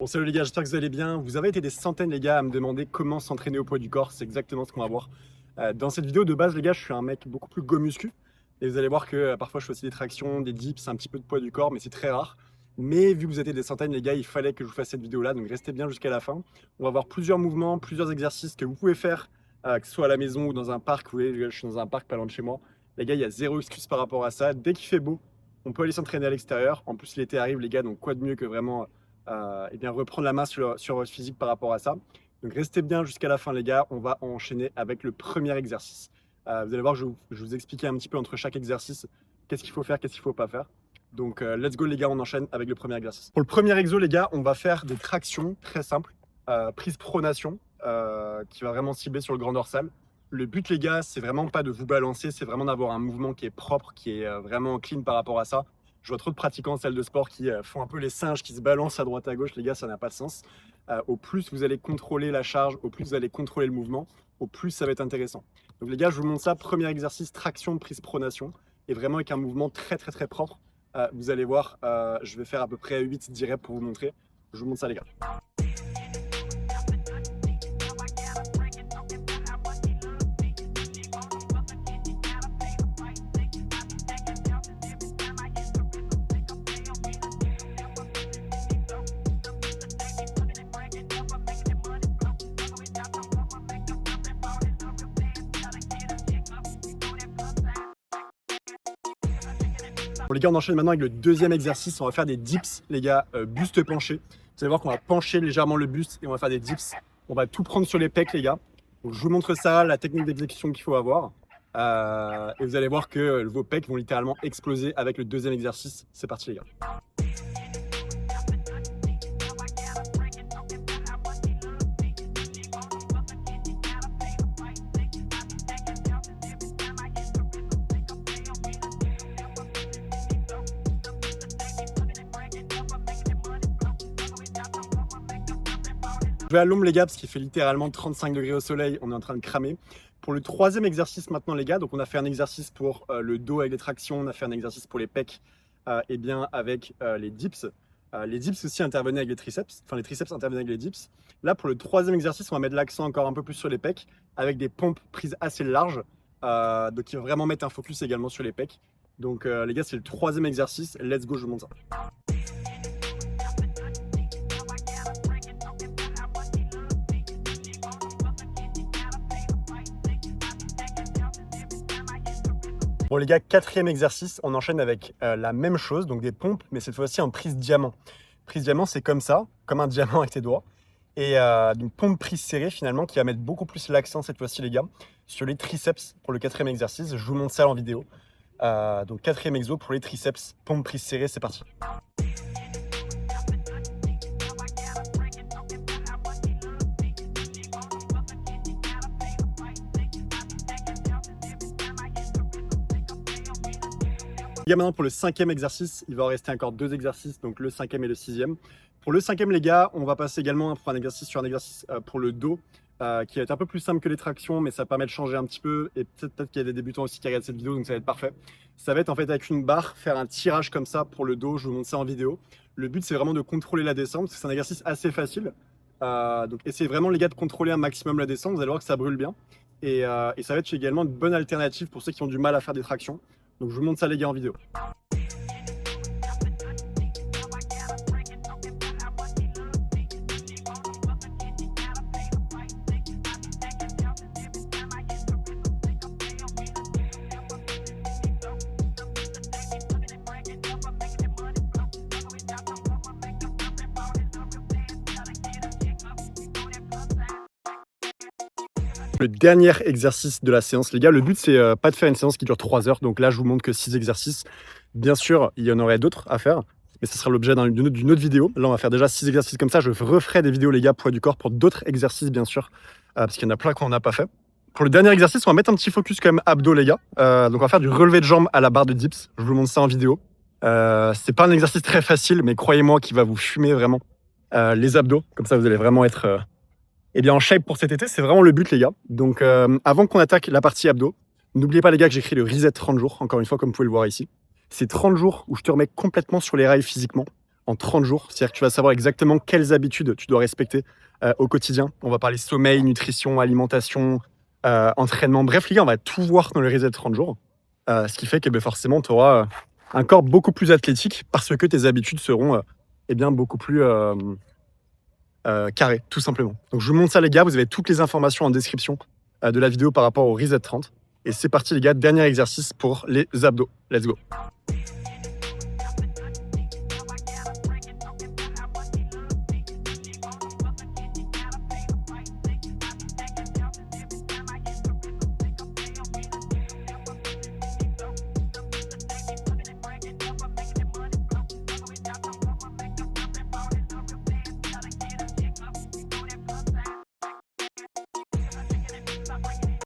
Bon, salut les gars, j'espère que vous allez bien. Vous avez été des centaines les gars à me demander comment s'entraîner au poids du corps. C'est exactement ce qu'on va voir. Dans cette vidéo de base les gars, je suis un mec beaucoup plus go muscu. Et vous allez voir que parfois je fais aussi des tractions, des dips, un petit peu de poids du corps, mais c'est très rare. Mais vu que vous étiez des centaines les gars, il fallait que je vous fasse cette vidéo là, donc restez bien jusqu'à la fin. On va voir plusieurs mouvements, plusieurs exercices que vous pouvez faire, que ce soit à la maison ou dans un parc. Vous voyez, je suis dans un parc pas loin de chez moi. Les gars, il y a zéro excuse par rapport à ça. Dès qu'il fait beau, on peut aller s'entraîner à l'extérieur. En plus l'été arrive les gars, donc quoi de mieux que vraiment et bien reprendre la main sur votre physique par rapport à ça. Donc restez bien jusqu'à la fin les gars, on va enchaîner avec le premier exercice. Vous allez voir, je vais vous expliquer un petit peu entre chaque exercice qu'est-ce qu'il faut faire, qu'est-ce qu'il ne faut pas faire. Donc let's go les gars, on enchaîne avec le premier exercice. Pour le premier exo les gars, on va faire des tractions très simples, prise pronation, qui va vraiment cibler sur le grand dorsal. Le but les gars, c'est vraiment pas de vous balancer, c'est vraiment d'avoir un mouvement qui est propre, qui est vraiment clean par rapport à ça. Je vois trop de pratiquants en salle de sport qui font un peu les singes, qui se balancent à droite à gauche. Les gars, ça n'a pas de sens. Au plus vous allez contrôler la charge, au plus vous allez contrôler le mouvement, au plus ça va être intéressant. Donc les gars, je vous montre ça. Premier exercice, traction, prise, pronation. Et vraiment avec un mouvement très propre. Vous allez voir, je vais faire à peu près 8-10 reps pour vous montrer. Je vous montre ça les gars. Bon, les gars, on enchaîne maintenant avec le deuxième exercice. On va faire des dips, les gars, buste penché. Vous allez voir qu'on va pencher légèrement le buste et on va faire des dips. On va tout prendre sur les pecs, les gars. Donc, je vous montre ça, la technique d'exécution qu'il faut avoir. Et vous allez voir que vos pecs vont littéralement exploser avec le deuxième exercice. C'est parti, les gars. Je vais à l'ombre les gars parce qu'il fait littéralement 35 degrés au soleil, on est en train de cramer. Pour le troisième exercice maintenant les gars, donc on a fait un exercice pour le dos avec les tractions, on a fait un exercice pour les pecs et bien avec les dips. Les dips aussi intervenaient avec les triceps, enfin les triceps intervenaient avec les dips. Là pour le troisième exercice, on va mettre l'accent encore un peu plus sur les pecs avec des pompes prises assez larges, donc il va vraiment mettre un focus également sur les pecs. Donc les gars, c'est le troisième exercice, let's go, je vous montre ça. Bon les gars, quatrième exercice, on enchaîne avec la même chose, donc des pompes, mais cette fois-ci en prise diamant. Prise diamant, c'est comme ça, comme un diamant avec tes doigts. Et donc pompe prise serrée finalement, qui va mettre beaucoup plus l'accent cette fois-ci les gars, sur les triceps pour le quatrième exercice. Je vous montre ça en vidéo. Donc quatrième exo pour les triceps, pompe prise serrée, c'est parti. Les gars, maintenant pour le cinquième exercice, il va en rester encore deux exercices, donc le cinquième et le sixième. Pour le cinquième les gars, on va passer également pour un exercice pour le dos, qui va être un peu plus simple que les tractions, mais ça permet de changer un petit peu, et peut-être qu'il y a des débutants aussi qui regardent cette vidéo, donc ça va être parfait. Ça va être en fait avec une barre, faire un tirage comme ça pour le dos, je vous montre ça en vidéo. Le but c'est vraiment de contrôler la descente, parce que c'est un exercice assez facile. Donc essayez vraiment les gars de contrôler un maximum la descente, vous allez voir que ça brûle bien. Et ça va être également une bonne alternative pour ceux qui ont du mal à faire des tractions. Donc je vous montre ça les gars en vidéo. Le dernier exercice de la séance, les gars, le but c'est pas de faire une séance qui dure 3 heures. Donc là, je vous montre que 6 exercices. Bien sûr, il y en aurait d'autres à faire, mais ce sera l'objet d'une autre vidéo. Là, on va faire déjà 6 exercices comme ça. Je referai des vidéos, les gars, poids du corps pour d'autres exercices, bien sûr, parce qu'il y en a plein qu'on n'a pas fait. Pour le dernier exercice, on va mettre un petit focus quand même abdos, les gars. Donc on va faire du relevé de jambes à la barre de dips. Je vous montre ça en vidéo. C'est pas un exercice très facile, mais croyez-moi qu'il va vous fumer vraiment les abdos. Comme ça, vous allez vraiment être eh bien, en shape pour cet été. C'est vraiment le but, les gars. Donc, avant qu'on attaque la partie abdos, n'oubliez pas, les gars, que j'écris le reset 30 jours, encore une fois, comme vous pouvez le voir ici. C'est 30 jours où je te remets complètement sur les rails physiquement, en 30 jours. C'est-à-dire que tu vas savoir exactement quelles habitudes tu dois respecter au quotidien. On va parler sommeil, nutrition, alimentation, entraînement. Bref, les gars, on va tout voir dans le reset 30 jours. Ce qui fait que forcément, tu auras un corps beaucoup plus athlétique parce que tes habitudes seront beaucoup plus carrées, tout simplement. Donc, je vous montre ça, les gars. Vous avez toutes les informations en description de la vidéo par rapport au reset 30. Et c'est parti, les gars. Dernier exercice pour les abdos. Let's go.